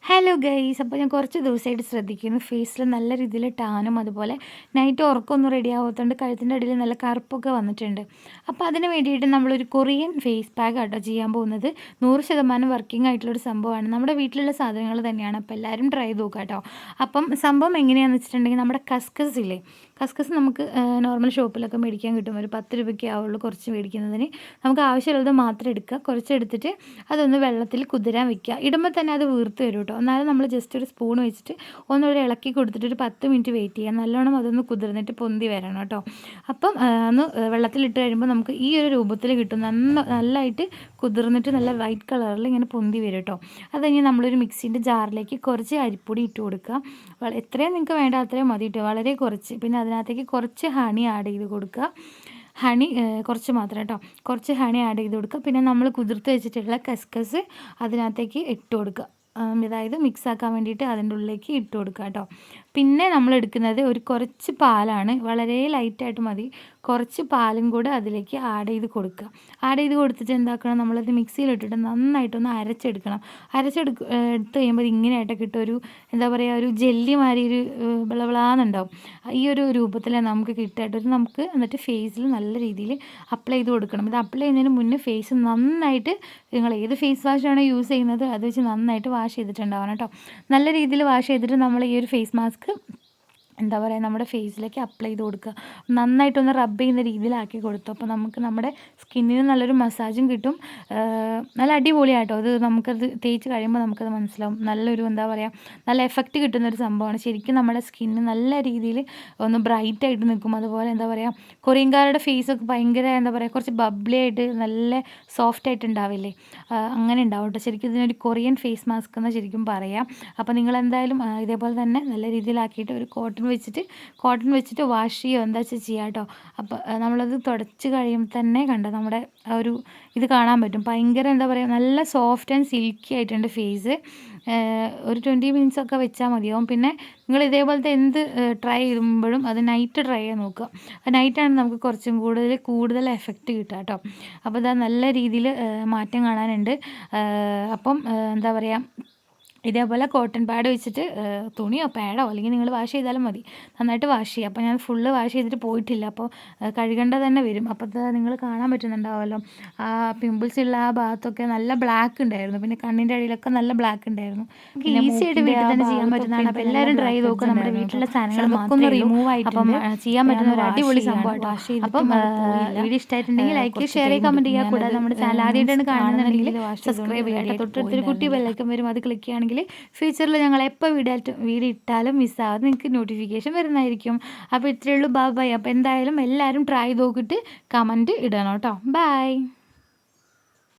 Hello guys, അപ്പോൾ ഞാൻ കുറച്ച് ദിവസമായിട്ട് ശ്രദ്ധിക്കുന്നു ഫേസിൽ നല്ല രീതിയിൽ ടാനും അതുപോലെ നൈറ്റ് ഉറക്കമൊന്നും റെഡി ആവാത്തതുകൊണ്ട് കഴുത്തിൻ്റെ അടിയിൽ നല്ല കറുപ്പൊക്കെ വന്നിട്ടുണ്ട്. അപ്പോൾ അതിന് വേണ്ടിയിട്ട് നമ്മളൊരു കൊറിയൻ ഫേസ് പാക്ക് ആട്ടോ ചെയ്യാൻ പോകുന്നത്. 100% വർക്കിംഗ് ആയിട്ടുള്ളൊരു സംഭവമാണ്. നമ്മുടെ വീട്ടിലുള്ള സാധനങ്ങൾ തന്നെയാണ്. അപ്പോൾ എല്ലാവരും ട്രൈ ചെയ്ത് നോക്കാം കേട്ടോ. അപ്പം സംഭവം എങ്ങനെയാണെന്ന് വെച്ചിട്ടുണ്ടെങ്കിൽ നമ്മുടെ കസ്കസ് ഇല്ലേ, കസ്കസ് നമുക്ക് നോർമൽ ഷോപ്പിലൊക്കെ മേടിക്കാൻ കിട്ടും. ഒരു 10 രൂപയ്ക്ക് ആവുള്ളൂ കുറച്ച് മേടിക്കുന്നതിന്. നമുക്ക് ആവശ്യമുള്ളത് മാത്രം എടുക്കുക. കുറച്ച് എടുത്തിട്ട് അതൊന്ന് വെള്ളത്തിൽ കുതിരാൻ വെക്കുക. ഇടുമ്പോൾ തന്നെ അത് വീർത്ത് വരും കേട്ടോ. എന്നാലും നമ്മൾ ജസ്റ്റ് ഒരു സ്പൂൺ വെച്ചിട്ട് ഒന്നുകൂടെ ഇളക്കി കൊടുത്തിട്ട് ഒരു 10 മിനിറ്റ് വെയിറ്റ് ചെയ്യുക. നല്ലോണം അതൊന്ന് കുതിർന്നിട്ട് പൊന്തി വരണം കേട്ടോ. അപ്പം ഒന്ന് വെള്ളത്തിലിട്ട് കഴിയുമ്പോൾ നമുക്ക് ഈ ഒരു രൂപത്തിൽ കിട്ടും. നല്ലതായിട്ട് കുതിർന്നിട്ട് നല്ല വൈറ്റ് കളറിൽ ഇങ്ങനെ പൊന്തി വരും കേട്ടോ. അത് കഴിഞ്ഞ് നമ്മളൊരു മിക്സിൻ്റെ ജാറിലേക്ക് കുറച്ച് അരിപ്പൊടി ഇട്ട് കൊടുക്കുക. എത്രയും നിങ്ങൾക്ക് വേണ്ട അത്രയും മതി കേട്ടോ, വളരെ കുറച്ച്. പിന്നെ അതിനകത്തേക്ക് കുറച്ച് ഹണി ആഡ് ചെയ്ത് കൊടുക്കുക. ഹണി കുറച്ച് മാത്രം കേട്ടോ, കുറച്ച് ഹണി ആഡ് ചെയ്ത് കൊടുക്കുക. പിന്നെ നമ്മൾ കുതിർത്ത് വെച്ചിട്ടുള്ള കസ്കസ് അതിനകത്തേക്ക് ഇട്ട് കൊടുക്കുക. അതായത് മിക്സ് ആക്കാൻ വേണ്ടിയിട്ട് അതിൻ്റെ ഉള്ളിലേക്ക് ഇട്ട് കൊടുക്കുക കേട്ടോ. പിന്നെ നമ്മൾ എടുക്കുന്നത് ഒരു കുറച്ച് പാലാണ്, വളരെ ലൈറ്റായിട്ട് മതി. കുറച്ച് പാലും കൂടെ അതിലേക്ക് ആഡ് ചെയ്ത് കൊടുക്കുക. ആഡ് ചെയ്ത് കൊടുത്തിട്ട് എന്താക്കണം, നമ്മളത് മിക്സിയിലിട്ടിട്ട് നന്നായിട്ടൊന്ന് അരച്ചെടുക്കണം. എടുത്ത് കഴിയുമ്പോൾ ഇങ്ങനെയായിട്ടൊക്കെ കിട്ടും. ഒരു എന്താ പറയുക, ഒരു ജെല്ലി മാതിരി ഒരു വിളവിളാന്നുണ്ടാവും. ഈ ഒരു രൂപത്തിലാണ് നമുക്ക് കിട്ടായിട്ട്. നമുക്ക് എന്നിട്ട് ഫേസിൽ നല്ല രീതിയിൽ അപ്ലൈ ചെയ്ത് കൊടുക്കണം. ഇത് അപ്ലൈ ചെയ്യുന്നതിന് മുന്നേ ഫേസ് നന്നായിട്ട്, നിങ്ങൾ ഏത് ഫേസ് വാഷാണോ യൂസ് ചെയ്യുന്നത് അത് വെച്ച് നന്നായിട്ട് വാഷ് ചെയ്തിട്ടുണ്ടാവണം കേട്ടോ. നല്ല രീതിയിൽ വാഷ് ചെയ്തിട്ട് നമ്മൾ ഈ ഒരു ഫേസ് മാസ്ക് എന്താ പറയുക, നമ്മുടെ ഫേസിലേക്ക് അപ്ലൈ ചെയ്ത് കൊടുക്കുക. നന്നായിട്ടൊന്ന് റബ്ബ് ചെയ്യുന്ന രീതിയിലാക്കി കൊടുത്തു. അപ്പോൾ നമുക്ക് നമ്മുടെ സ്കിന്നിന് നല്ലൊരു മസാജും കിട്ടും. നല്ല അടിപൊളിയാട്ടോ. അത് നമുക്കത് തേച്ച് കഴിയുമ്പോൾ നമുക്കത് മനസ്സിലാവും. നല്ലൊരു എന്താ പറയുക, നല്ല എഫക്റ്റ് കിട്ടുന്നൊരു സംഭവമാണ്. ശരിക്കും നമ്മുടെ സ്കിന്ന് നല്ല രീതിയിൽ ഒന്ന് ബ്രൈറ്റ് ആയിട്ട് നിൽക്കും. അതുപോലെ എന്താ പറയുക, കൊറിയൻകാരുടെ ഫേസൊക്കെ ഭയങ്കര എന്താ പറയുക, കുറച്ച് ബബ്ലി ആയിട്ട് നല്ല സോഫ്റ്റ് ആയിട്ട് ഉണ്ടാവില്ലേ, അങ്ങനെ ഉണ്ടാവും കേട്ടോ. ശരിക്കും ഇതിനൊരു കൊറിയൻ ഫേസ് മാസ്ക് എന്ന് ശരിക്കും പറയാം. അപ്പോൾ നിങ്ങളെന്തായാലും ഇതേപോലെ തന്നെ നല്ല രീതിയിലാക്കിയിട്ട് ഒരു കോട്ടൺ വെച്ചിട്ട് വാഷ് ചെയ്യുക, എന്താ വെച്ചാൽ ചെയ്യാം കേട്ടോ. അപ്പോൾ നമ്മളത് തുടച്ച് കഴിയുമ്പോൾ തന്നെ കണ്ടോ, നമ്മുടെ ആ ഒരു ഇത് കാണാൻ പറ്റും. ഭയങ്കര എന്താ പറയുക, നല്ല സോഫ്റ്റ് ആൻഡ് സിൽക്കി ആയിട്ടുണ്ട് ഫേസ്. ഒരു 20 മിനിറ്റ്സ് ഒക്കെ വെച്ചാൽ മതിയാവും. പിന്നെ നിങ്ങൾ ഇതേപോലത്തെ എന്ത് ട്രൈ ചെയ്യുമ്പോഴും അത് നൈറ്റ് ട്രൈ ചെയ്യാൻ നോക്കുക. നൈറ്റാണ് നമുക്ക് കുറച്ചും കൂടുതൽ എഫക്റ്റ് കിട്ടുക കേട്ടോ. അപ്പോൾ ഇതാ നല്ല രീതിയിൽ മാറ്റം കാണാനുണ്ട്. അപ്പം എന്താ പറയുക, ഇതേപോലെ കോട്ടൺ പാഡ് വെച്ചിട്ട് തുണിയോ പാഡോ അല്ലെങ്കിൽ നിങ്ങൾ വാഷ് ചെയ്താലും മതി, നന്നായിട്ട് വാഷ് ചെയ്യുക. അപ്പോൾ ഞാൻ ഫുള്ള് വാഷ് ചെയ്തിട്ട് പോയിട്ടില്ല, അപ്പോൾ കഴുകേണ്ട തന്നെ വരും. അപ്പോൾ നിങ്ങൾ കാണാൻ പറ്റുന്നുണ്ടാവുമല്ലോ, ആ പിമ്പിൾസ് ഉള്ള ആ ഭാഗത്തൊക്കെ നല്ല ബ്ലാക്ക് ഉണ്ടായിരുന്നു. പിന്നെ കണ്ണിൻ്റെ അടിയിലൊക്കെ നല്ല ബ്ലാക്ക് ഉണ്ടായിരുന്നു. ഈസി ആയിട്ട് വീട്ടിൽ തന്നെ ചെയ്യാൻ പറ്റുന്നതാണ്. അപ്പോൾ എല്ലാവരും ട്രൈ ചെയ്ത് നോക്കുക. നമ്മുടെ വീട്ടിലുള്ള സാധനങ്ങൾ മാത്രം റിമൂവ് ആയിട്ട് അപ്പം ചെയ്യാൻ പറ്റുന്ന ഒരു അടിപൊളി സംഭവം. അപ്പം വീഡിയോ ഇഷ്ടമായിട്ടുണ്ടെങ്കിൽ ലൈക്ക്, ഷെയർ, കമൻറ്റ് ചെയ്യുക. കൂടാതെ നമ്മുടെ ചാനൽ ആദ്യമായിട്ടാണ് കാണുന്നുണ്ടെങ്കിൽ സബ്സ്ക്രൈബ് ചെയ്യുക. തൊട്ടടുത്തൊരു കുട്ടി ബെല്ലൈക്കൺ വരും, അത് ക്ലിക്ക് ചെയ്യുകയാണെങ്കിൽ ഫ്യൂച്ചറിൽ ഞങ്ങൾ എപ്പോൾ വീഡിയോ ഇട്ടാലും മിസ്സാവാതെ നിങ്ങൾക്ക് നോട്ടിഫിക്കേഷൻ വരുന്നതായിരിക്കും. അപ്പോൾ ഇത്രയേ ഉള്ളൂ. ബൈ. അപ്പോൾ എന്തായാലും എല്ലാവരും ട്രൈ ചെയ്ത് നോക്കിയിട്ട് കമൻറ്റ് ഇടണം കേട്ടോ. ബൈ.